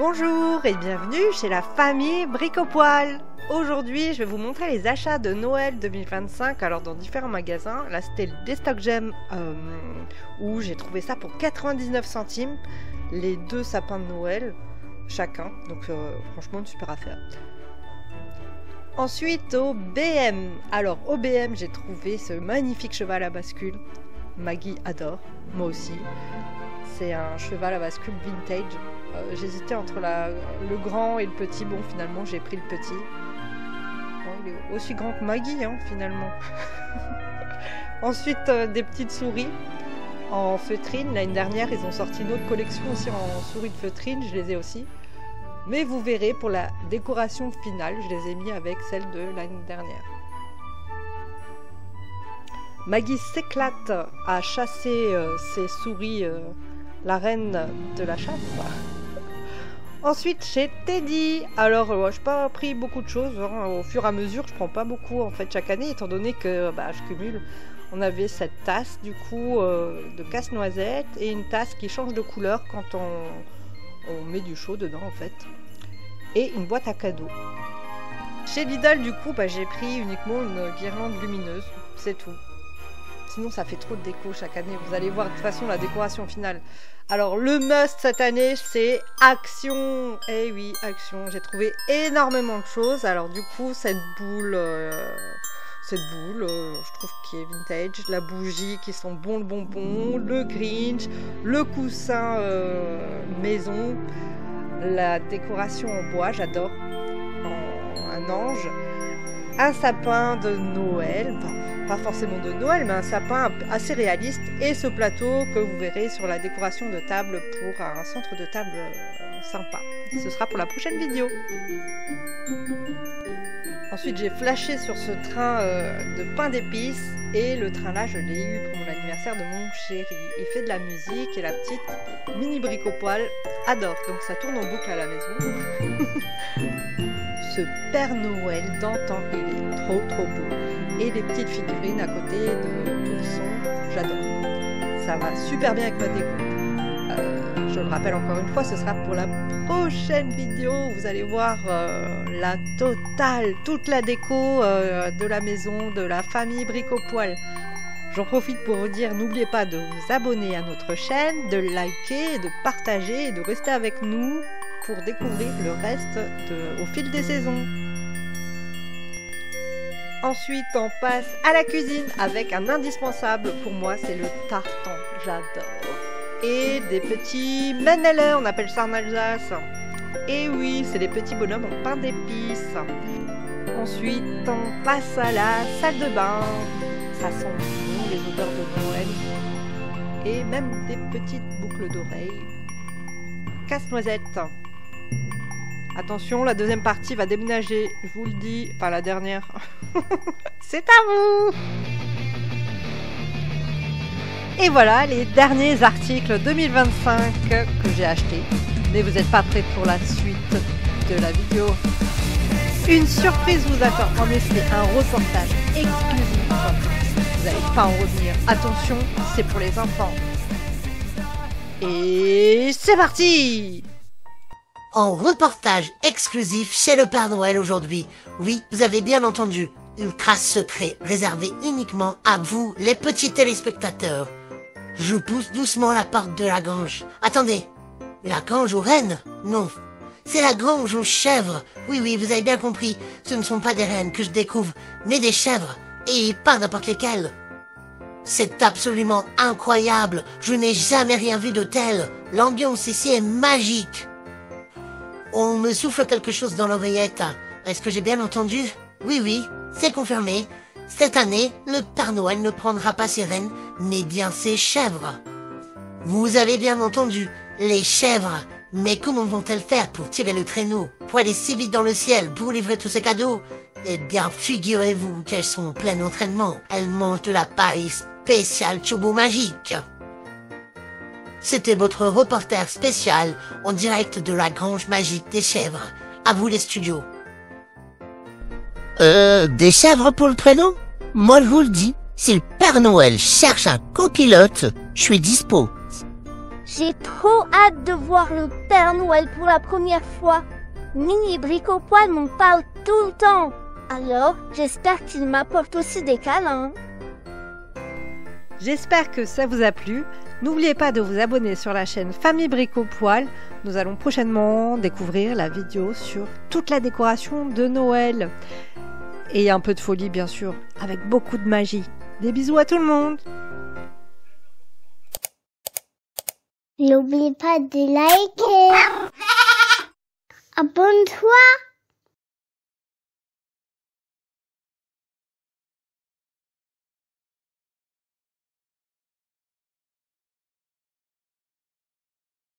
Bonjour et bienvenue chez la famille Bricopoil. Aujourd'hui, je vais vous montrer les achats de Noël 2025, alors dans différents magasins. Là, c'était le Destock Gem où j'ai trouvé ça pour 99 centimes, les 2 sapins de Noël chacun. Donc franchement, une super affaire. Ensuite, au BM. Alors, au BM, j'ai trouvé ce magnifique cheval à bascule. Maggie adore, moi aussi. C'est un cheval à bascule vintage. J'hésitais entre le grand et le petit. Bon, finalement, j'ai pris le petit. Bon, il est aussi grand que Maggie, hein, finalement. Ensuite, des petites souris en feutrine. L'année dernière, ils ont sorti une autre collection aussi en souris de feutrine. Je les ai aussi. Mais vous verrez, pour la décoration finale, je les ai mis avec celle de l'année dernière. Maggie s'éclate à chasser ses souris, la reine de la chasse. Ensuite, chez Teddy. Alors, je n'ai pas pris beaucoup de choses. Hein. Au fur et à mesure, je prends pas beaucoup en fait chaque année, étant donné que je cumule. On avait cette tasse du coup de casse-noisette et une tasse qui change de couleur quand on met du chaud dedans en fait. Et une boîte à cadeaux. Chez Lidl, du coup, j'ai pris uniquement une guirlande lumineuse. C'est tout. Sinon, ça fait trop de déco chaque année. Vous allez voir de toute façon la décoration finale. Alors, le must cette année, c'est Action. Eh oui, Action. J'ai trouvé énormément de choses. Alors, du coup, cette boule, je trouve qui est vintage. La bougie qui sent bon le bonbon. Le Grinch. Le coussin maison. La décoration en bois, j'adore. Un ange. Un sapin de Noël. Enfin, pas forcément de Noël, mais un sapin assez réaliste. Et ce plateau que vous verrez sur la décoration de table pour un centre de table sympa. Ce sera pour la prochaine vidéo. Ensuite, j'ai flashé sur ce train de pain d'épices. Et le train là, je l'ai eu pour mon anniversaire de mon chéri. Il fait de la musique et la petite mini Bricopoil adore. Donc ça tourne en boucle à la maison. Ce Père Noël d'antan, il est trop beau. Et les petites figurines à côté de l'ourson, j'adore. Ça va super bien avec ma déco. Je le rappelle encore une fois, ce sera pour la prochaine vidéo. Vous allez voir la totale, toute la déco de la maison, de la famille Bricopoil. J'en profite pour vous dire, n'oubliez pas de vous abonner à notre chaîne, de liker, de partager et de rester avec nous pour découvrir le reste au fil des saisons. Ensuite, on passe à la cuisine avec un indispensable pour moi, c'est le tartan. J'adore. Et des petits menneler, on appelle ça en Alsace. Et oui, c'est des petits bonhommes en pain d'épices. Ensuite, on passe à la salle de bain. Ça sent bon les odeurs de Noël. Et même des petites boucles d'oreilles. Casse-noisette. Attention, la deuxième partie va déménager, je vous le dis, enfin la dernière. C'est à vous! Et voilà les derniers articles 2025 que j'ai achetés. Mais vous n'êtes pas prêts pour la suite de la vidéo. Une surprise vous attend, en effet, un reportage exclusif. Vous n'allez pas en revenir. Attention, c'est pour les enfants. Et c'est parti! En reportage exclusif chez le Père Noël aujourd'hui. Oui, vous avez bien entendu. Ultra secret, réservé uniquement à vous, les petits téléspectateurs. Je pousse doucement la porte de la grange. Attendez, la grange aux rennes? Non. C'est la grange aux chèvres. Oui, vous avez bien compris. Ce ne sont pas des rennes que je découvre, mais des chèvres. Et pas n'importe lesquelles. C'est absolument incroyable. Je n'ai jamais rien vu de tel. L'ambiance ici est magique. On me souffle quelque chose dans l'oreillette. Est-ce que j'ai bien entendu? Oui, c'est confirmé. Cette année, le Père Noël ne prendra pas ses rennes, mais bien ses chèvres. Vous avez bien entendu, les chèvres. Mais comment vont-elles faire pour tirer le traîneau, pour aller si vite dans le ciel, pour livrer tous ces cadeaux? Eh bien, figurez-vous qu'elles sont en plein entraînement. Elles mangent de la paille spéciale Chobo Magique. C'était votre reporter spécial en direct de la grange magique des chèvres. À vous les studios. Des chèvres pour le traîneau? Moi je vous le dis, si le Père Noël cherche un copilote, je suis dispo. J'ai trop hâte de voir le Père Noël pour la première fois. Mini Bricopoil m'en parle tout le temps. Alors, j'espère qu'il m'apporte aussi des câlins. J'espère que ça vous a plu. N'oubliez pas de vous abonner sur la chaîne Famille Bricopoil. Nous allons prochainement découvrir la vidéo sur toute la décoration de Noël. Et un peu de folie bien sûr, avec beaucoup de magie. Des bisous à tout le monde! N'oublie pas de liker. Abonne-toi.